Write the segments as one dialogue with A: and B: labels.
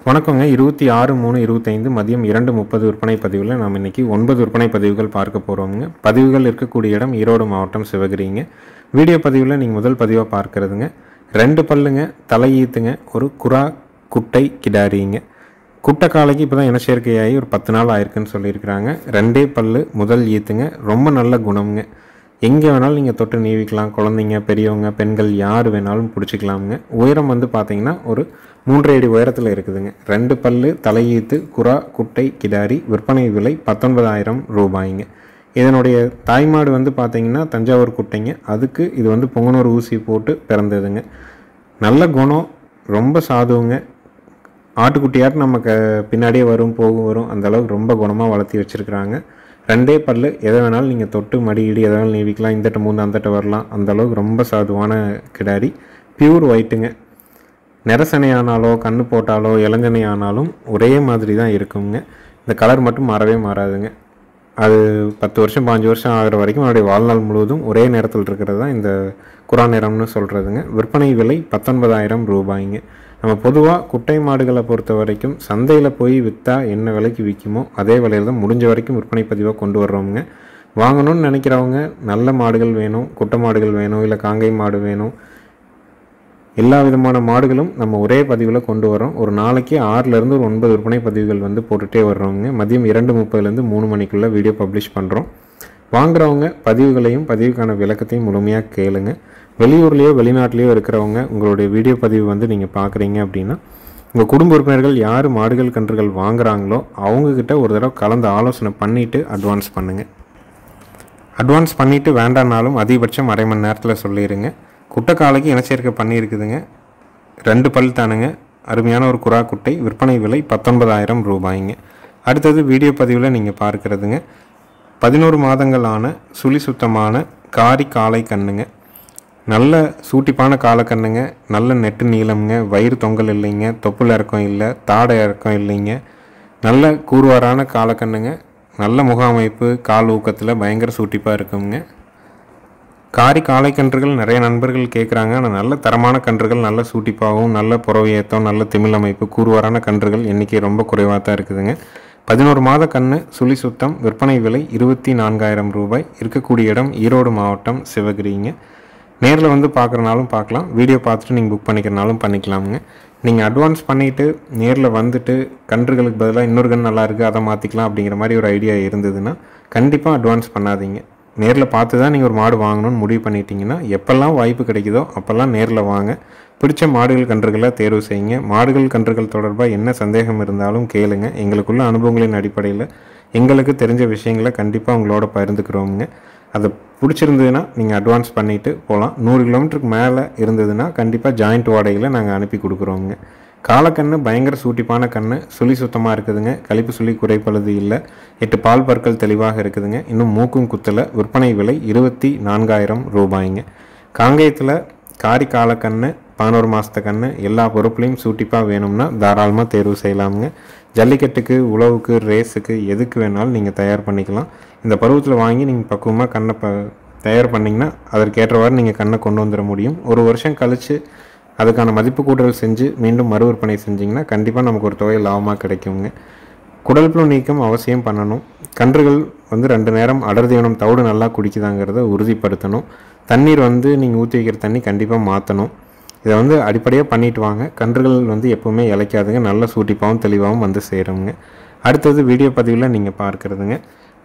A: வணக்கங்க 26/3/25 மதியம் 2:30 விற்பனை பதிவில் நாம் இன்றைக்கி 9 விற்பனை பதிவுகள் பார்க்க போகிறோமுங்க. பதிவுகள் இருக்கக்கூடிய இடம் ஈரோடு மாவட்டம் சிவகிரிங்க. வீடியோ பதிவில் நீங்கள் முதல் பதிவாக பார்க்குறதுங்க 2 பல்லுங்க, தலையீத்துங்க, ஒரு குரா குட்டை கிடாரிங்க. குட்டை காலைக்கு இப்போ தான் இனச்சேர்க்கையாகி ஒரு 10 நாள் ஆயிருக்குன்னு சொல்லியிருக்கிறாங்க. 2 பல்லு, முதல் ஈத்துங்க, ரொம்ப நல்ல குணம்ங்க. எங்கே வேணாலும் நீங்கள் தொட்டு நீவிக்கலாம். குழந்தைங்க, பெரியவங்க, பெண்கள் யார் வேணாலும் பிடிச்சிக்கலாமுங்க. உயரம் வந்து பார்த்தீங்கன்னா ஒரு 3 அடி உயரத்தில் இருக்குதுங்க. 2 பல்லு, தலையீத்து, குரா குட்டை கிடாரி. விற்பனை விலை 19,000 ரூபாய்ங்க. இதனுடைய தாய்மாடு வந்து பார்த்தீங்கன்னா தஞ்சாவூர் குட்டைங்க. அதுக்கு இது வந்து பொங்கனூர் ஊசி போட்டு பிறந்ததுங்க. நல்ல குணம், ரொம்ப சாதுவுங்க. ஆட்டுக்குட்டியாட்டு நம்ம பின்னாடியே வரும் வரும் அந்தளவுக்கு ரொம்ப குணமாக வளர்த்தி வச்சுருக்குறாங்க. 2 பல்லு, எதை வேணாலும் நீங்கள் தொட்டு மடியிடி எதை வேணாலும் நீவிக்கலாம். இந்தட்ட மூந்து அந்தட்ட வரலாம். அந்தளவுக்கு ரொம்ப சாதுவான கிடாரி. பியூர் ஒயிட்டுங்க. நிறசனை ஆனாலோ கண்ணு போட்டாலோ இளஞ்சனை ஆனாலும் ஒரே மாதிரி தான் இருக்குங்க. இந்த கலர் மட்டும் மாறவே மாறாதுங்க. அது 10 வருஷம் 5 வருஷம் ஆகிற வரைக்கும் அவருடைய வாழ்நாள் முழுவதும் ஒரே நேரத்தில் இருக்கிறது தான் இந்த குரா நிறம்னு சொல்கிறதுங்க. விற்பனை விலை 19,000 ரூபாய்ங்க. நம்ம பொதுவாக குட்டை மாடுகளை பொறுத்த வரைக்கும் சந்தையில் போய் விற்றா என்ன விலைக்கு விற்குமோ அதே விலையில் தான் முடிஞ்ச வரைக்கும் விற்பனை பதிவாக கொண்டு வர்றோமுங்க. வாங்கணும்னு நினைக்கிறவங்க நல்ல மாடுகள் வேணும், குட்டை மாடுகள் வேணும், இல்லை காங்கை மாடு வேணும், எல்லா விதமான மாடுகளும் நம்ம ஒரே பதிவில் கொண்டு வரோம். ஒரு நாளைக்கு 6லேருந்து ஒரு 9 விற்பனை பதிவுகள் வந்து போட்டுகிட்டே வர்றோங்க. மதியம் 2:30லேருந்து 3 மணிக்குள்ளே வீடியோ பப்ளிஷ் பண்ணுறோம். வாங்குறவங்க பதிவுகளையும் பதிவுக்கான விளக்கத்தையும் முழுமையாக கேளுங்க. வெளியூர்லேயோ வெளிநாட்டிலையோ இருக்கிறவங்க உங்களுடைய வீடியோ பதிவு வந்து நீங்கள் பார்க்குறீங்க அப்படின்னா உங்கள் குடும்ப உறுப்பினர்கள் யார் மாடுகள் கன்றுகள் வாங்குகிறாங்களோ அவங்கக்கிட்ட ஒரு தடவை கலந்து ஆலோசனை பண்ணிவிட்டு அட்வான்ஸ் பண்ணுங்கள். அட்வான்ஸ் பண்ணிவிட்டு வேண்டானாலும் அதிகபட்சம் அரை மணி நேரத்தில் சொல்லிடுங்க. குட்டை காலைக்கு இனச்சேர்க்கை பண்ணியிருக்குதுங்க. 2 பல் தானுங்க. அருமையான ஒரு குரா குட்டை. விற்பனை விலை 19,000 ரூபாய்ங்க. அடுத்தது வீடியோ பதிவில் நீங்கள் பார்க்குறதுங்க 11 மாதங்களான சுழி சுத்தமான காரி காளை கண்ணுங்க. நல்ல சூட்டிப்பான காலக்கண்ணுங்க. நல்ல நெட்டு நீளம்ங்க. வயிறு தொங்கல் இல்லைங்க. தொப்புள் இறக்கம் இல்லை. தாடை இறக்கம் இல்லைங்க. நல்ல கூறுவாரான காலக்கண்ணுங்க. நல்ல முக அமைப்பு, கால் ஊக்கத்தில் பயங்கர சூட்டிப்பாக இருக்குங்க. காரி காளை கன்றுகள் நிறைய நண்பர்கள் கேட்குறாங்க. ஆனால் நல்ல தரமான கன்றுகள், நல்ல சூட்டிப்பாகவும், நல்ல புறவியேத்தம், நல்ல திமிழ் அமைப்பு, கூறுவாரான கன்றுகள் எண்ணிக்கை ரொம்ப குறைவாக தான் இருக்குதுங்க. 11 மாத கன்று, சுழி சுத்தம். விற்பனை விலை 24,000 ரூபாய். இருக்கக்கூடிய இடம் ஈரோடு மாவட்டம் சிவகிரிங்க. நேரில் வந்து பார்க்குறனாலும் பார்க்கலாம், வீடியோ பார்த்துட்டு நீங்கள் புக் பண்ணிக்கிறனாலும் பண்ணிக்கலாமுங்க. நீங்கள் அட்வான்ஸ் பண்ணிவிட்டு நேரில் வந்துட்டு கன்றுகளுக்கு பதிலாக இன்னொரு கன்று நல்லா இருக்குது அதை மாற்றிக்கலாம் அப்படிங்கிற மாதிரி ஒரு ஐடியா இருந்ததுன்னா கண்டிப்பாக அட்வான்ஸ் பண்ணாதீங்க. நேரில் பார்த்து தான் நீங்கள் ஒரு மாடு வாங்கணும்னு முடிவு பண்ணிட்டீங்கன்னா எப்போல்லாம் வாய்ப்பு கிடைக்குதோ அப்போல்லாம் நேரில் வாங்க. பிடிச்ச மாடுகள் கன்றுகளை தேர்வு செய்யுங்க. மாடுகள் கன்றுகள் தொடர்பாக என்ன சந்தேகம் இருந்தாலும் கேளுங்க. எங்களுக்குள்ள அனுபவங்களின் அடிப்படையில் எங்களுக்கு தெரிஞ்ச விஷயங்களை கண்டிப்பாக உங்களோட பகிர்ந்துக்கிறோமுங்க. அதை பிடிச்சிருந்ததுன்னா நீங்கள் அட்வான்ஸ் பண்ணிவிட்டு போகலாம். 100 கிலோமீட்டருக்கு மேலே இருந்ததுன்னா கண்டிப்பாக ஜாயிண்ட் வாடகையில் நாங்கள் அனுப்பி கொடுக்குறோங்க. காலக்கண்ணு பயங்கர சூட்டிப்பான கண்ணு. சுழி சுத்தமாக இருக்குதுங்க. கழிப்பு சுழி குறைப்பழுது இல்லை. 8 பால் பற்கள் தெளிவாக இருக்குதுங்க. இன்னும் மூக்கும் குத்தலை. விற்பனை விலை 24,000 ரூபாய்ங்க. காங்கேயத்தில் காரி காலக்கண்ணு 11 மாதத்து கண்ணு எல்லா பொறுப்புலையும் சூட்டிப்பாக வேணும்னா தாராளமாக தேர்வு செய்யலாமுங்க. ஜல்லிக்கட்டுக்கு, உழவுக்கு, ரேஸுக்கு எதுக்கு வேணாலும் நீங்கள் தயார் பண்ணிக்கலாம். இந்த பருவத்தில் வாங்கி நீங்கள் பக்குவமாக கண்ணை தயார் பண்ணிங்கன்னா அதற்கேற்றவாறு நீங்கள் கண்ணை கொண்டு வந்துட முடியும். ஒரு வருஷம் கழித்து அதுக்கான மதிப்பு கூட்டல் செஞ்சு மீண்டும் மறு விற்பனை செஞ்சிங்கன்னா கண்டிப்பாக நமக்கு ஒரு தொகை லாபமாக கிடைக்குங்க. குடல்புழு நீக்கம் அவசியம் பண்ணணும். கன்றுகள் வந்து 2 நேரம் அடர் தீவனம் தவிடு நல்லா குடிக்குதாங்கிறத உறுதிப்படுத்தணும். தண்ணீர் வந்து நீங்கள் ஊற்றி வைக்கிற தண்ணி கண்டிப்பாக மாற்றணும். இதை வந்து அடிப்படையாக பண்ணிட்டு வாங்க. கன்றுகள் வந்து எப்போவுமே இளைக்காதுங்க. நல்ல சூட்டிப்பாகவும் தெளிவாகவும் வந்து சேருங்க. அடுத்தது வீடியோ பதிவில் நீங்கள் பார்க்குறதுங்க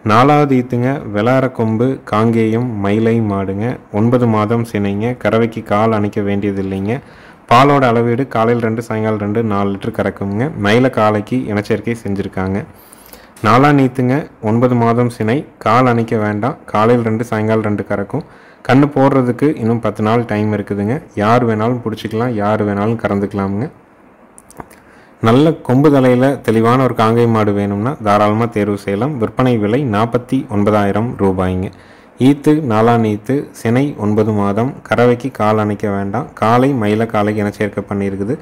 A: 4வது ஈத்துங்க. வெளார கொம்பு காங்கேயம் மயிலை மாடுங்க. 9 மாதம் சினைங்க. கறவைக்கு கால் அணைக்க வேண்டியது இல்லைங்க. பாலோட அளவீடு காலையில் 2 சாயங்காலம் 2 4 லிட்டர் கறக்குங்க. மயில காலைக்கு இனச்சேர்க்கை செஞ்சுருக்காங்க. 4ஆம் ஈத்துங்க. 9 மாதம் சினை. கால் அணைக்க வேண்டாம். காலையில் 2 சாயங்காலம் 2 கறக்கும். கண்ணு போடுறதுக்கு இன்னும் 10 நாள் டைம் இருக்குதுங்க. யார் வேணாலும் பிடிச்சிக்கலாம், யார் வேணாலும் கறந்துக்கலாமுங்க. நல்ல கொம்பு தலையில் தெளிவான ஒரு காங்கை மாடு வேணும்னா தாராளமாக தேர்வு செய்யலாம். விற்பனை விலை 49,000 ரூபாய்ங்க. ஈத்து 4ஆம் ஈத்து, சினை 9 மாதம், கறவைக்கு கால் அணைக்க வேண்டாம். காலை மயில காலைக்கு என சேர்க்க பண்ணியிருக்குது.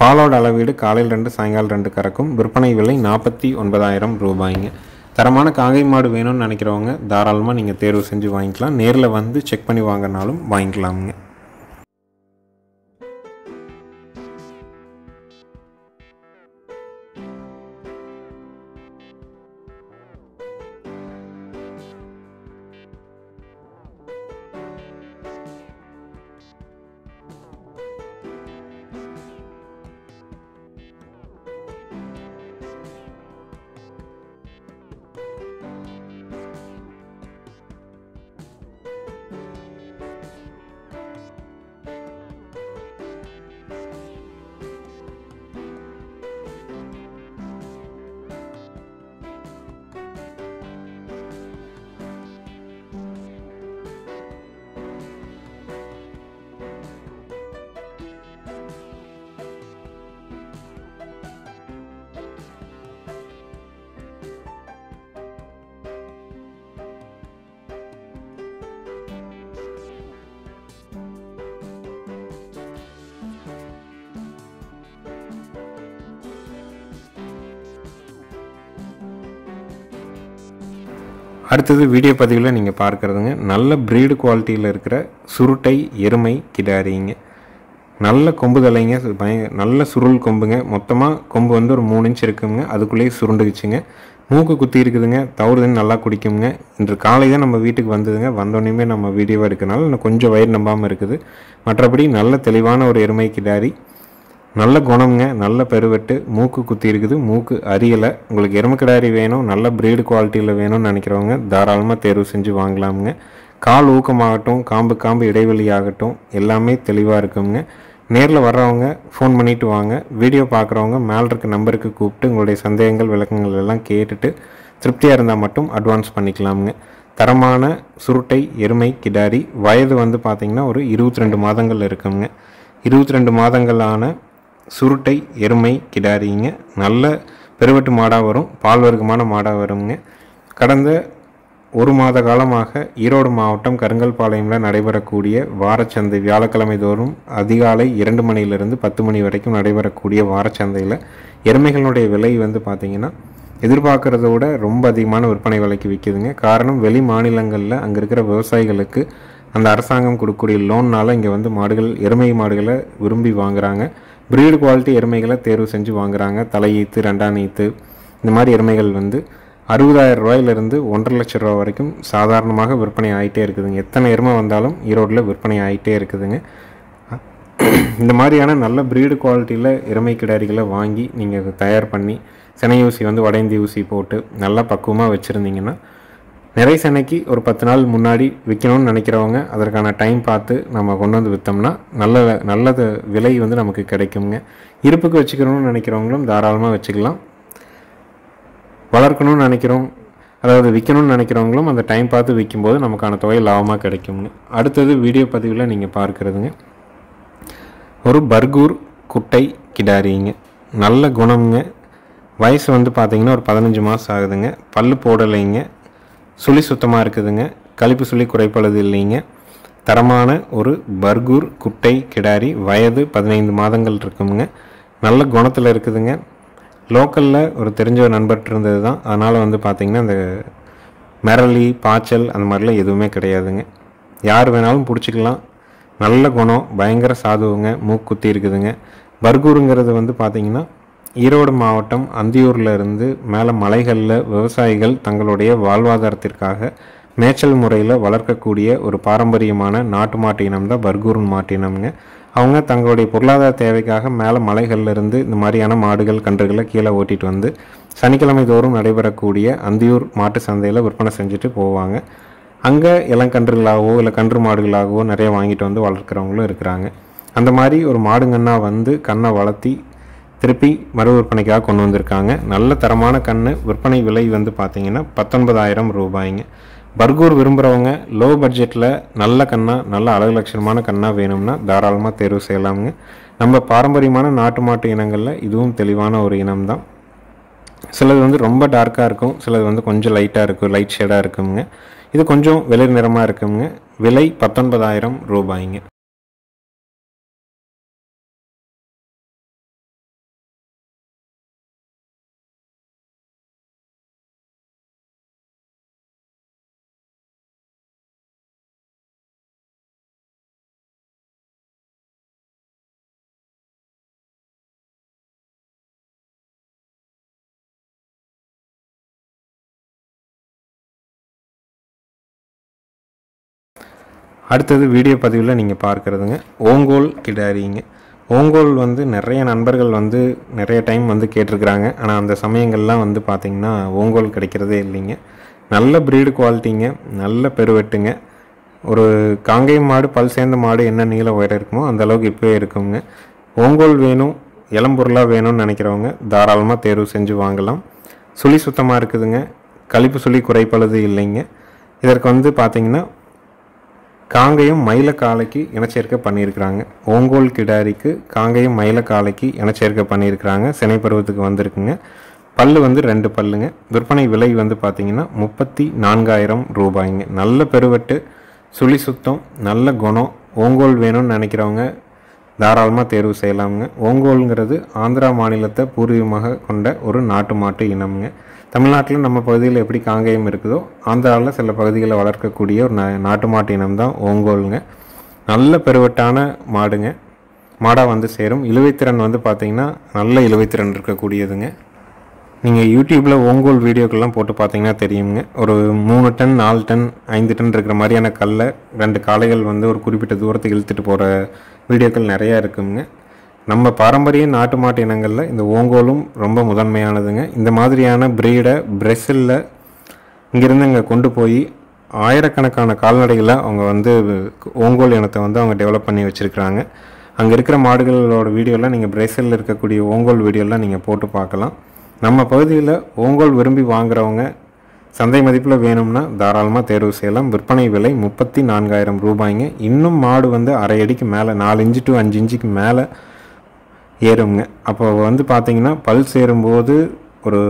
A: பாலோட அளவீடு காலையில் 2 சாயங்காலம் 2 கறக்கும். விற்பனை விலை 49,000 ரூபாய்ங்க. தரமான காங்கை மாடு வேணும்னு நினைக்கிறவங்க தாராளமாக நீங்கள் தேர்வு செஞ்சு வாங்கிக்கலாம். நேரில் வந்து செக் பண்ணி வாங்கினாலும் வாங்கிக்கலாமுங்க. அடுத்தது வீடியோ பதிவில் நீங்கள் பார்க்குறதுங்க நல்ல ப்ரீடு குவாலிட்டியில் இருக்கிற சுருட்டை எருமை கிடாரிங்க. நல்ல கொம்பு தலைங்க, நல்ல சுருள் கொம்புங்க. மொத்தமாக கொம்பு வந்து ஒரு 3 இன்ச் இருக்குங்க, அதுக்குள்ளேயே சுருண்டுக்குச்சுங்க. மூக்கு குத்தி இருக்குதுங்க, தவறுதன்னு நல்லா குடிக்குங்க. இன்று காலை தான் நம்ம வீட்டுக்கு வந்ததுங்க. வந்தோடனே நம்ம வீடியோவாக எடுக்கிறனால இன்னும் கொஞ்சம் வயிறு நம்பாமல் இருக்குது. மற்றபடி நல்ல தெளிவான ஒரு எருமை கிடாரி, நல்ல குணம்ங்க, நல்ல பெருவெட்டு, மூக்கு குத்தி இருக்குது, மூக்கு அரியலை. உங்களுக்கு எருமை கிடாரி வேணும், நல்ல ப்ரீடு குவாலிட்டியில் வேணும்னு நினைக்கிறவங்க தாராளமாக தேர்வு செஞ்சு வாங்கலாமுங்க. கால் ஊக்கமாகட்டும், காம்பு இடைவெளி ஆகட்டும், எல்லாமே தெளிவாக இருக்குங்க. நேரில் வர்றவங்க ஃபோன் பண்ணிவிட்டு வாங்க. வீடியோ பார்க்குறவங்க மேலே இருக்க நம்பருக்கு கூப்பிட்டு உங்களுடைய சந்தேகங்கள் விளக்கங்கள் எல்லாம் கேட்டுட்டு திருப்தியாக இருந்தால் மட்டும் அட்வான்ஸ் பண்ணிக்கலாமுங்க. தரமான சுருட்டை எருமை கிடாரி, வயது வந்து பார்த்திங்கன்னா ஒரு 22 மாதங்கள் இருக்குங்க. 22 மாதங்களான சுருட்டை எருமை கிடாரிங்க. நல்ல பெருவெட்டு மாடாக வரும், பால் வர்க்கமான மாடாக வருங்க. கடந்த 1 மாத காலமாக ஈரோடு மாவட்டம் கருங்கல்பாளையமில் நடைபெறக்கூடிய வாரச்சந்தை, வியாழக்கிழமை தோறும் அதிகாலை 2 மணியிலிருந்து 10 மணி வரைக்கும் நடைபெறக்கூடிய வாரச்சந்தையில் எருமைகளுடைய விலை வந்து பார்த்திங்கன்னா எதிர்பார்க்குறத விட ரொம்ப அதிகமான விற்பனை விலைக்கு விற்கிதுங்க. காரணம், வெளி மாநிலங்களில் அங்கே இருக்கிற விவசாயிகளுக்கு அந்த அரசாங்கம் கொடுக்கக்கூடிய லோன்னால் இங்கே வந்து எருமை மாடுகளை விரும்பி வாங்குகிறாங்க. ப்ரீடு குவாலிட்டி எருமைகளை தேர்வு செஞ்சு வாங்குகிறாங்க. தலையீத்து, 2ஆம் ஈத்து, இந்த மாதிரி எருமைகள் வந்து 60,000 ரூபாயிலிருந்து 1,50,000 லட்ச ரூபா வரைக்கும் சாதாரணமாக விற்பனை ஆகிட்டே இருக்குதுங்க. எத்தனை எருமை வந்தாலும் ஈரோட்டில் விற்பனை ஆகிட்டே இருக்குதுங்க. இந்த மாதிரியான நல்ல ப்ரீடு குவாலிட்டியில் எருமை கிடாரிகளை வாங்கி நீங்கள் அதை தயார் பண்ணி சினை ஊசி வந்து வடைந்தி ஊசி போட்டு நல்லா பக்குவமாக வச்சுருந்தீங்கன்னா நிறைய சென்னைக்கு ஒரு 10 நாள் முன்னாடி விற்கணும்னு நினைக்கிறவங்க அதற்கான டைம் பார்த்து நம்ம கொண்டு வந்து விற்றோம்னா நல்ல விலை வந்து நமக்கு கிடைக்குங்க. இருப்புக்கு வச்சுக்கணும்னு நினைக்கிறவங்களும் தாராளமாக வச்சுக்கலாம். வளர்க்கணும்னு நினைக்கிறோம், அதாவது விற்கணும்னு நினைக்கிறவங்களும் அந்த டைம் பார்த்து விற்கும்போது நமக்கான தொகை லாபமாக கிடைக்குங்க. அடுத்தது வீடியோ பதிவில் நீங்கள் பார்க்குறதுங்க ஒரு பர்கூர் குட்டை கிடாரிங்க. நல்ல குணம்ங்க. வயசு வந்து பார்த்திங்கன்னா ஒரு 15 மாதம் ஆகுதுங்க. பல்லு போடலைங்க, சுழி சுத்தமாக இருக்குதுங்க, கழிப்பு சுழி குறைப்பளது இல்லைங்க. தரமான ஒரு பர்கூர் குட்டை கிடாரி, வயது 15 மாதங்கள் இருக்குங்க. நல்ல குணத்தில் இருக்குதுங்க. லோக்கலில் ஒரு தெரிஞ்ச ஒரு நண்பர்கிட்ட இருந்தது தான், அதனால் வந்து பார்த்திங்கன்னா இந்த மிரளி பாய்ச்சல் அந்த மாதிரிலாம் எதுவுமே கிடையாதுங்க. யார் வேணாலும் பிடிச்சிக்கலாம். நல்ல குணம், பயங்கர சாதுவுங்க, மூக்குத்தி இருக்குதுங்க. பர்கூருங்கிறது வந்து பார்த்திங்கன்னா ஈரோடு மாவட்டம் அந்தியூரில் இருந்து மேலே மலைகளில் விவசாயிகள் தங்களுடைய வாழ்வாதாரத்திற்காக மேய்ச்சல் முறையில் வளர்க்கக்கூடிய ஒரு பாரம்பரியமான நாட்டு மாட்டு இனம் தான் பர்கூர் மாட்டு இனம்ங்க. அவங்க தங்களுடைய பொருளாதார தேவைக்காக மேலே மலைகளில் இருந்து இந்த மாதிரியான மாடுகள் கன்றுகளை கீழே ஓட்டிகிட்டு வந்து சனிக்கிழமை தோறும் நடைபெறக்கூடிய அந்தியூர் மாட்டு சந்தையில் விற்பனை செஞ்சுட்டு போவாங்க. அங்கே இளங்கன்றுகளாகவோ இல்லை கன்று மாடுகளாகவோ நிறைய வாங்கிட்டு வந்து வளர்க்குறவங்களும் இருக்கிறாங்க. அந்த மாதிரி ஒரு மாடுங்கன்னா வந்து கண்ணை வளர்த்தி திருப்பி மறு விற்பனைக்காக கொண்டு வந்திருக்காங்க. நல்ல தரமான கன்று. விற்பனை விலை வந்து பார்த்திங்கன்னா 19,000 ரூபாய்ங்க. பர்கூர் விரும்புகிறவங்க லோ பட்ஜெட்டில் நல்ல கண்ணா, நல்ல அழகு லட்சணமான கண்ணா வேணும்னா தாராளமாக தேர்வு செய்யலாமுங்க. நம்ம பாரம்பரியமான நாட்டு மாட்டு இனங்களில் இதுவும் தெளிவான ஒரு இனம் தான். சிலது வந்து ரொம்ப டார்க்காக இருக்கும், சிலது வந்து கொஞ்சம் லைட்டாக இருக்கும், லைட் ஷேடாக இருக்குங்க. இது கொஞ்சம் வெளிர் நிறமாக இருக்குங்க. விலை 19,000 ரூபாய்ங்க. அடுத்தது வீடியோ பதிவில் நீங்கள் பார்க்குறதுங்க ஓங்கோல் கிடாரிங்க. ஓங்கோல் வந்து நிறைய நண்பர்கள் வந்து நிறைய டைம் வந்து கேட்டிருக்கிறாங்க. ஆனால் அந்த சமயங்கள்லாம் வந்து பார்த்திங்கன்னா ஓங்கோல் கிடைக்கிறதே இல்லைங்க. நல்ல ப்ரீடு குவாலிட்டிங்க, நல்ல பெருவெட்டுங்க. ஒரு காங்கேயம் மாடு, பல் சேர்ந்த மாடு என்ன நீள உயரம் இருக்குமோ அந்தளவுக்கு இப்போவே இருக்குங்க. ஓங்கோல் வேணும், இளம்பொருளாக வேணும்னு நினைக்கிறவங்க தாராளமாக தேர்வு செஞ்சு வாங்கலாம். சுழி சுத்தமாக இருக்குதுங்க, கழிப்பு சுழி குறைப்பளது இல்லைங்க. இதற்கு வந்து பார்த்திங்கன்னா காங்கேயம் மயில காளைக்கு இனச்சேர்க்கை பண்ணியிருக்கிறாங்க. ஓங்கோல் கிடாரிக்கு காங்கேயம் மயில காளைக்கு இனச்சேர்க்கை பண்ணியிருக்கிறாங்க. சினை பருவத்துக்கு வந்திருக்குங்க. பல்லு வந்து 2 பல்லுங்க. விற்பனை விலை வந்து பார்த்திங்கன்னா 34,000 ரூபாய்ங்க. நல்ல பெருவெட்டு, சுழி சுத்தம், நல்ல குணம். ஓங்கோல் வேணும்னு நினைக்கிறவங்க தாராளமாக தேர்வு செய்யலாமுங்க. ஓங்கோல்ங்கிறது ஆந்திரா மாநிலத்தை பூர்வீகமாக கொண்ட ஒரு நாட்டு மாட்டு இனம்ங்க. தமிழ்நாட்டில் நம்ம பகுதியில் எப்படி காங்கேயம் இருக்குதோ ஆந்திராவில் சில பகுதிகளில் வளர்க்கக்கூடிய ஒரு நாட்டு மாட்டு இனம் தான் ஓங்கோலுங்க. நல்ல பெருவட்டான மாடுங்க. மாடாக வந்து சேரும். இழுவைத்திறன் வந்து பார்த்திங்கன்னா நல்ல இழுவைத்திறன் இருக்கக்கூடியதுங்க. நீங்கள் யூடியூப்பில் ஓங்கோல் வீடியோக்கெல்லாம் போட்டு பார்த்தீங்கன்னா தெரியுங்க. ஒரு 3 டன் 4 டன் 5 டன் இருக்கிற மாதிரியான கல்லை 2 காளைகள் வந்து ஒரு குறிப்பிட்ட தூரத்துக்கு இழுத்துட்டு போகிற வீடியோக்கள் நிறையா இருக்குங்க. நம்ம பாரம்பரிய நாட்டு மாட்டு இனங்களில் இந்த ஓங்கோலும் ரொம்ப முதன்மையானதுங்க. இந்த மாதிரியான பிரீடை பிரேசிலில் இங்கேருந்து அங்கே கொண்டு போய் ஆயிரக்கணக்கான கால்நடைகளை அவங்க வந்து ஓங்கோல் இனத்தை வந்து அவங்க டெவலப் பண்ணி வச்சுருக்கிறாங்க. அங்கே இருக்கிற மாடுகளோட வீடியோலாம் நீங்கள் பிரேசிலில் இருக்கக்கூடிய ஓங்கோல் வீடியோலாம் நீங்கள் போட்டு பார்க்கலாம். நம்ம பகுதியில் ஓங்கோல் விரும்பி வாங்குறவங்க சந்தை மதிப்பில் வேணும்னா தாராளமாக தேர்வு செய்யலாம். விற்பனை விலை 34,000 ரூபாய்ங்க. இன்னும் மாடு வந்து அரை அடிக்கு மேலே 4 இன்ச்சு டு 5 இன்ச்சுக்கு மேலே ஏறுங்க. அப்போ வந்து பார்த்திங்கன்னா பல் சேரும்போது ஒரு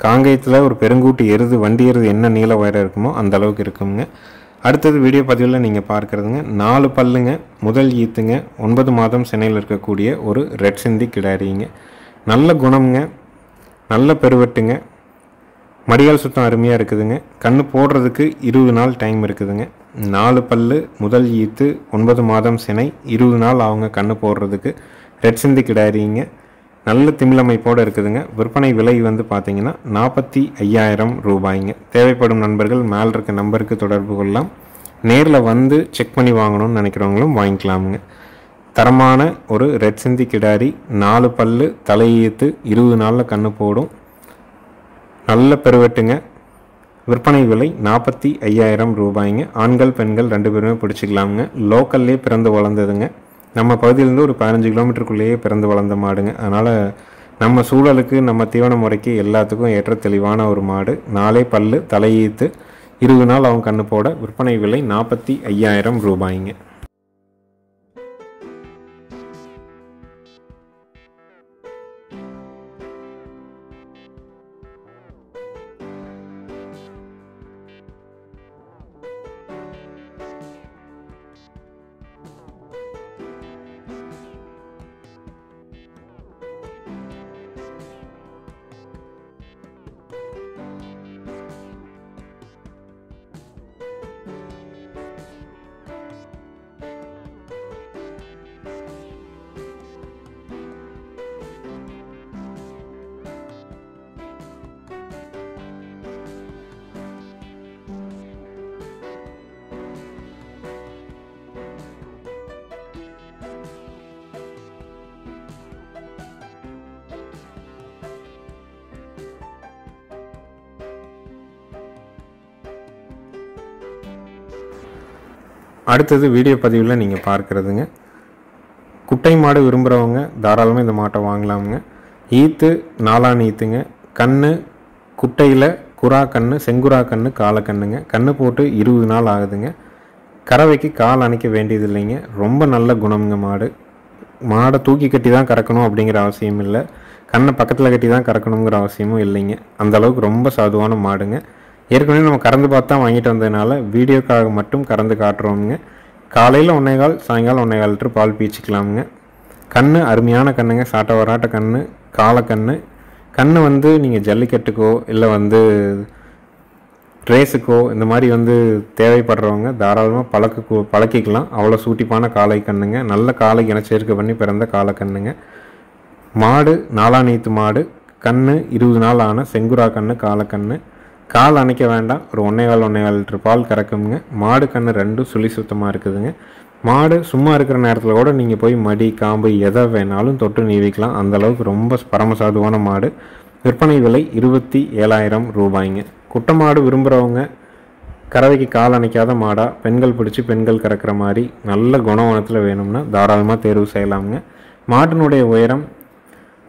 A: காங்கேயத்தில் ஒரு பெருங்கூட்டு எருது வண்டி எருது என்ன நீள உயரம் இருக்குமோ அந்த அளவுக்கு இருக்குங்க. அடுத்தது வீடியோ பதிவில் நீங்கள் பார்க்குறதுங்க 4 பல்லுங்க, முதல் ஈத்துங்க, 9 மாதம் சினையில் இருக்கக்கூடிய ஒரு ரெட் சிந்தி கிடாரிங்க. நல்ல குணம்ங்க, நல்ல பெருவெட்டுங்க, மடியால் சுத்தம் அருமையாக இருக்குதுங்க. கண்ணு போடுறதுக்கு 20 நாள் டைம் இருக்குதுங்க. 4 பல்லு, முதல் ஈத்து, 9 மாதம் சினை, 20 நாள் அவங்க கண்ணு போடுறதுக்கு ரெட் சிந்தி கிடாரிங்க. நல்ல திமிழமைப்போடு இருக்குதுங்க. விற்பனை விலை வந்து பார்த்திங்கன்னா 45,000 ரூபாய்ங்க. தேவைப்படும் நண்பர்கள் மேல் இருக்க நம்பருக்கு தொடர்பு கொள்ளலாம். நேரில் வந்து செக் பண்ணி வாங்கணும்னு நினைக்கிறவங்களும் வாங்கிக்கலாமுங்க. தரமான ஒரு ரெட் சிந்தி கிடாரி, 4 பல்லு, தலையீத்து, 20 நாளில் கண்ணு போடும், நல்ல பெருவெட்டுங்க. விற்பனை விலை 45,000 ரூபாய்ங்க. ஆண்கள் பெண்கள் 2 பேருமே பிடிச்சிக்கலாமுங்க. லோக்கல்லே பிறந்து வளர்ந்ததுங்க. நம்ம பகுதியிலேருந்து ஒரு 15 கிலோமீட்டருக்குள்ளேயே பிறந்து வளர்ந்த மாடுங்க. அதனால் நம்ம சூழலுக்கு நம்ம தீவன முறைக்கு எல்லாத்துக்கும் ஏற்ற தெளிவான ஒரு மாடு. 4 பல்லு, தலையீத்து, 20 நாள் அவங்க கண்ணு போட. விற்பனை விலை 45,000 ரூபாய்ங்க. அடுத்தது வீடியோ பதிவில் நீங்கள் பார்க்குறதுங்க குட்டை மாடு விரும்புகிறவங்க தாராளமாக இந்த மாட்டை வாங்கலாமுங்க. ஈத்து 4 ஈத்துங்க. கண்ணு குட்டையில் குறா கண்ணு, செங்குறா கண்ணு, காலக்கண்ணுங்க. கண்ணு போட்டு 20 நாள் ஆகுதுங்க. கறவைக்கு கால் அணைக்க வேண்டியது இல்லைங்க. ரொம்ப நல்ல குணம்ங்க மாடு. மாடை தூக்கி கட்டி தான் கறக்கணும் அப்படிங்கிற அவசியம் இல்லை. கண்ணை பக்கத்தில் கட்டி தான் கறக்கணுங்கிற அவசியமும் இல்லைங்க. அந்தளவுக்கு ரொம்ப சாதுவான மாடுங்க. ஏற்கனவே நம்ம கறந்து பார்த்து தான் வாங்கிட்டு வந்ததுனால வீடியோக்காக மட்டும் கறந்து காட்டுறோமுங்க. காலையில் 1.25, சாயங்காலம் 1.25 லிட்டர் பால் பீச்சிக்கலாமுங்க. கண்ணு அருமையான கண்ணுங்க. சாட்டை வராட்ட கண்ணு, காலக்கண்ணு. கண்ணு வந்து நீங்கள் ஜல்லிக்கட்டுக்கோ இல்லை வந்து ரேஸுக்கோ இந்த மாதிரி வந்து தேவைப்படுறவங்க தாராளமாக பழக்கிக்கலாம். அவ்வளோ சூட்டிப்பான காளை கண்ணுங்க. நல்ல காளை இனச்சேர்க்கை பண்ணி பிறந்த காலக்கண்ணுங்க. மாடு 4 ஈத்து மாடு. கண்ணு 20 நாள் ஆன செங்குறா கண்ணு, காலக்கண்ணு. கால் அணைக்க வேண்டாம். ஒரு 1.25 லிட்டர் பால் கறக்குங்க. மாடு கண்ணு 2 சுழி சுத்தமாக இருக்குதுங்க. மாடு சும்மா இருக்கிற நேரத்தில் கூட நீங்கள் போய் மடி காம்பு எதை வேணாலும் தொட்டு நீவிக்கலாம். அந்தளவுக்கு ரொம்ப பரமசாதுவான மாடு. விற்பனை விலை 27,000 ரூபாய்ங்க. குட்டை மாடு விரும்புகிறவங்க கறவைக்கு கால் அணைக்காத மாடாக பெண்கள் பிடிச்சி பெண்கள் கறக்கிற மாதிரி நல்ல குணவனத்தில் வேணும்னா தாராளமாக தேர்வு செய்யலாமுங்க. மாட்டினுடைய உயரம்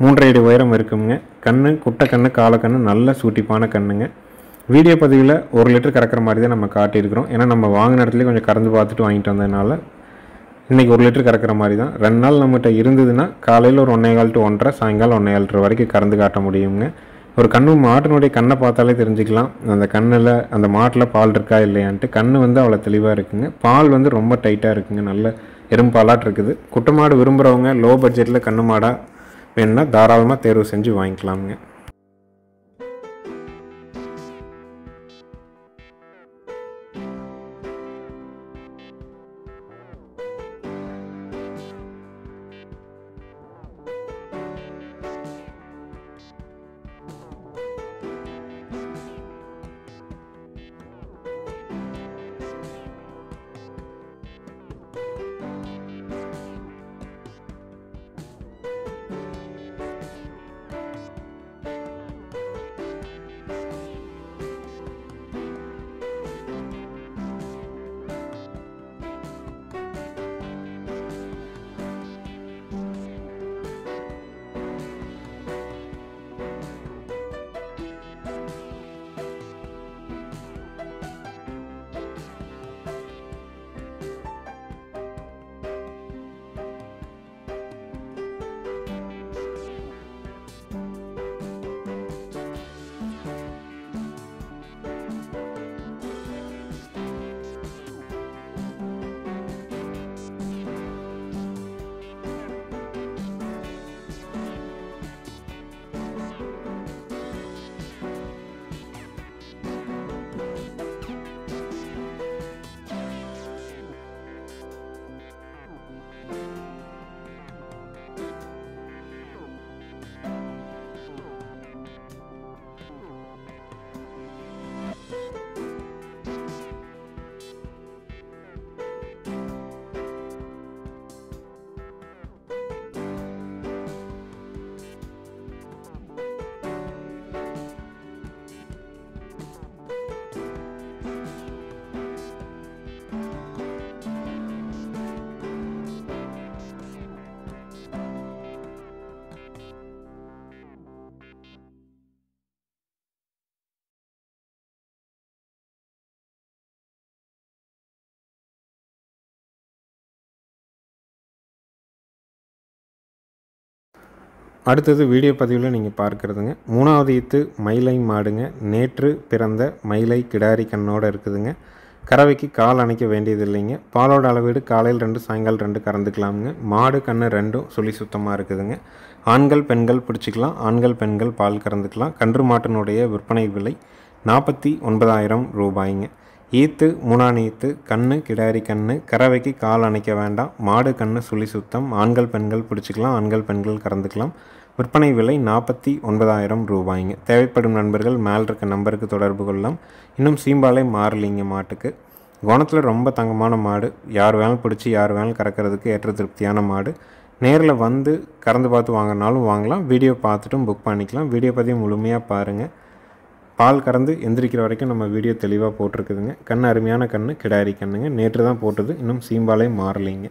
A: 3 அடி உயரம் இருக்குங்க. கண்ணு குட்டை கண்ணு, காலக்கண்ணு நல்ல சூட்டிப்பான கண்ணுங்க. வீடியோ பதிவில் 1 லிட்டர் கறக்கிற மாதிரி தான் நம்ம காட்டியிருக்கிறோம். ஏன்னா நம்ம வாங்கின இடத்துலேயே கொஞ்சம் கறந்து பார்த்துட்டு வாங்கிட்டு வந்ததுனால இன்றைக்கி 1 லிட்டர் கறக்கிற மாதிரி தான். 2 நாள் நம்மகிட்ட இருந்ததுன்னா காலையில் ஒரு 1.25 to 1.5, சாயங்காலம் 1.25 லிட்டர் வரைக்கும் கறந்து காட்ட முடியுங்க. ஒரு கண்ணு மாட்டினுடைய கண்ணை பார்த்தாலே தெரிஞ்சுக்கலாம் அந்த கண்ணில் அந்த மாட்டில் பால் இருக்கா இல்லையான்ட்டு. கண்ணு வந்து அவ்வளோ தெளிவாக இருக்குங்க. பால் வந்து ரொம்ப டைட்டாக இருக்குங்க. நல்ல எறும்பாலாட்டு இருக்குது. குட்டை மாடு விரும்புகிறவங்க லோ பட்ஜெட்டில் கண்ணு மாடாக வேணுன்னா தாராளமாக தேர்வு செஞ்சு வாங்கிக்கலாமுங்க. அடுத்தது வீடியோ பதிவில் நீங்கள் பார்க்குறதுங்க 3வது ஈத்து மயிலை மாடுங்க. நேற்று பிறந்த மயிலை கிடாரி கண்ணோடு இருக்குதுங்க. கறவைக்கு கால் அணைக்க வேண்டியது இல்லைங்க. பாலோட அளவீடு காலையில் 2 சாயங்காலம் 2 கறந்துக்கலாமுங்க. மாடு கண்ணு 2ம் சுழி சுத்தமாக இருக்குதுங்க. ஆண்கள் பெண்கள் பிடிச்சிக்கலாம். ஆண்கள் பெண்கள் பால் கறந்துக்கலாம். கன்று மாட்டினுடைய விற்பனை விலை 49,000 ரூபாய்ங்க. ஈத்து 3ஆம் ஈத்து கண்ணு கிடாரி கண்ணு. கறவைக்கு கால் அணைக்க வேண்டாம். மாடு கண்ணு சுழி சுத்தம். ஆண்கள் பெண்கள் பிடிச்சிக்கலாம். ஆண்கள் பெண்கள் கறந்துக்கலாம். விற்பனை விலை 49,000 ரூபாய்ங்க. தேவைப்படும் நண்பர்கள் மேல் இருக்க நம்பருக்கு தொடர்பு கொள்ளலாம். இன்னும் சீம்பாலே மாறலிங்க மாட்டுக்கு. குணத்தில் ரொம்ப தங்கமான மாடு. யார் வேணாலும் பிடிச்சி யார் வேணாலும் கறக்கிறதுக்கு ஏற்ற திருப்தியான மாடு. நேரில் வந்து கறந்து பார்த்து வாங்கினாலும் வாங்கலாம். வீடியோ பார்த்துட்டும் புக் பண்ணிக்கலாம். வீடியோ பதிவு முழுமையாக பாருங்கள். பால் கறந்து எந்திரிக்கிற வரைக்கும் நம்ம வீடியோ தெளிவாக போட்டிருக்குதுங்க. கண் அருமையான கண்ணு கிடாரி கண்ணுங்க. நேற்று தான் போட்டது. இன்னும் சீம்பாலே மாறலிங்க.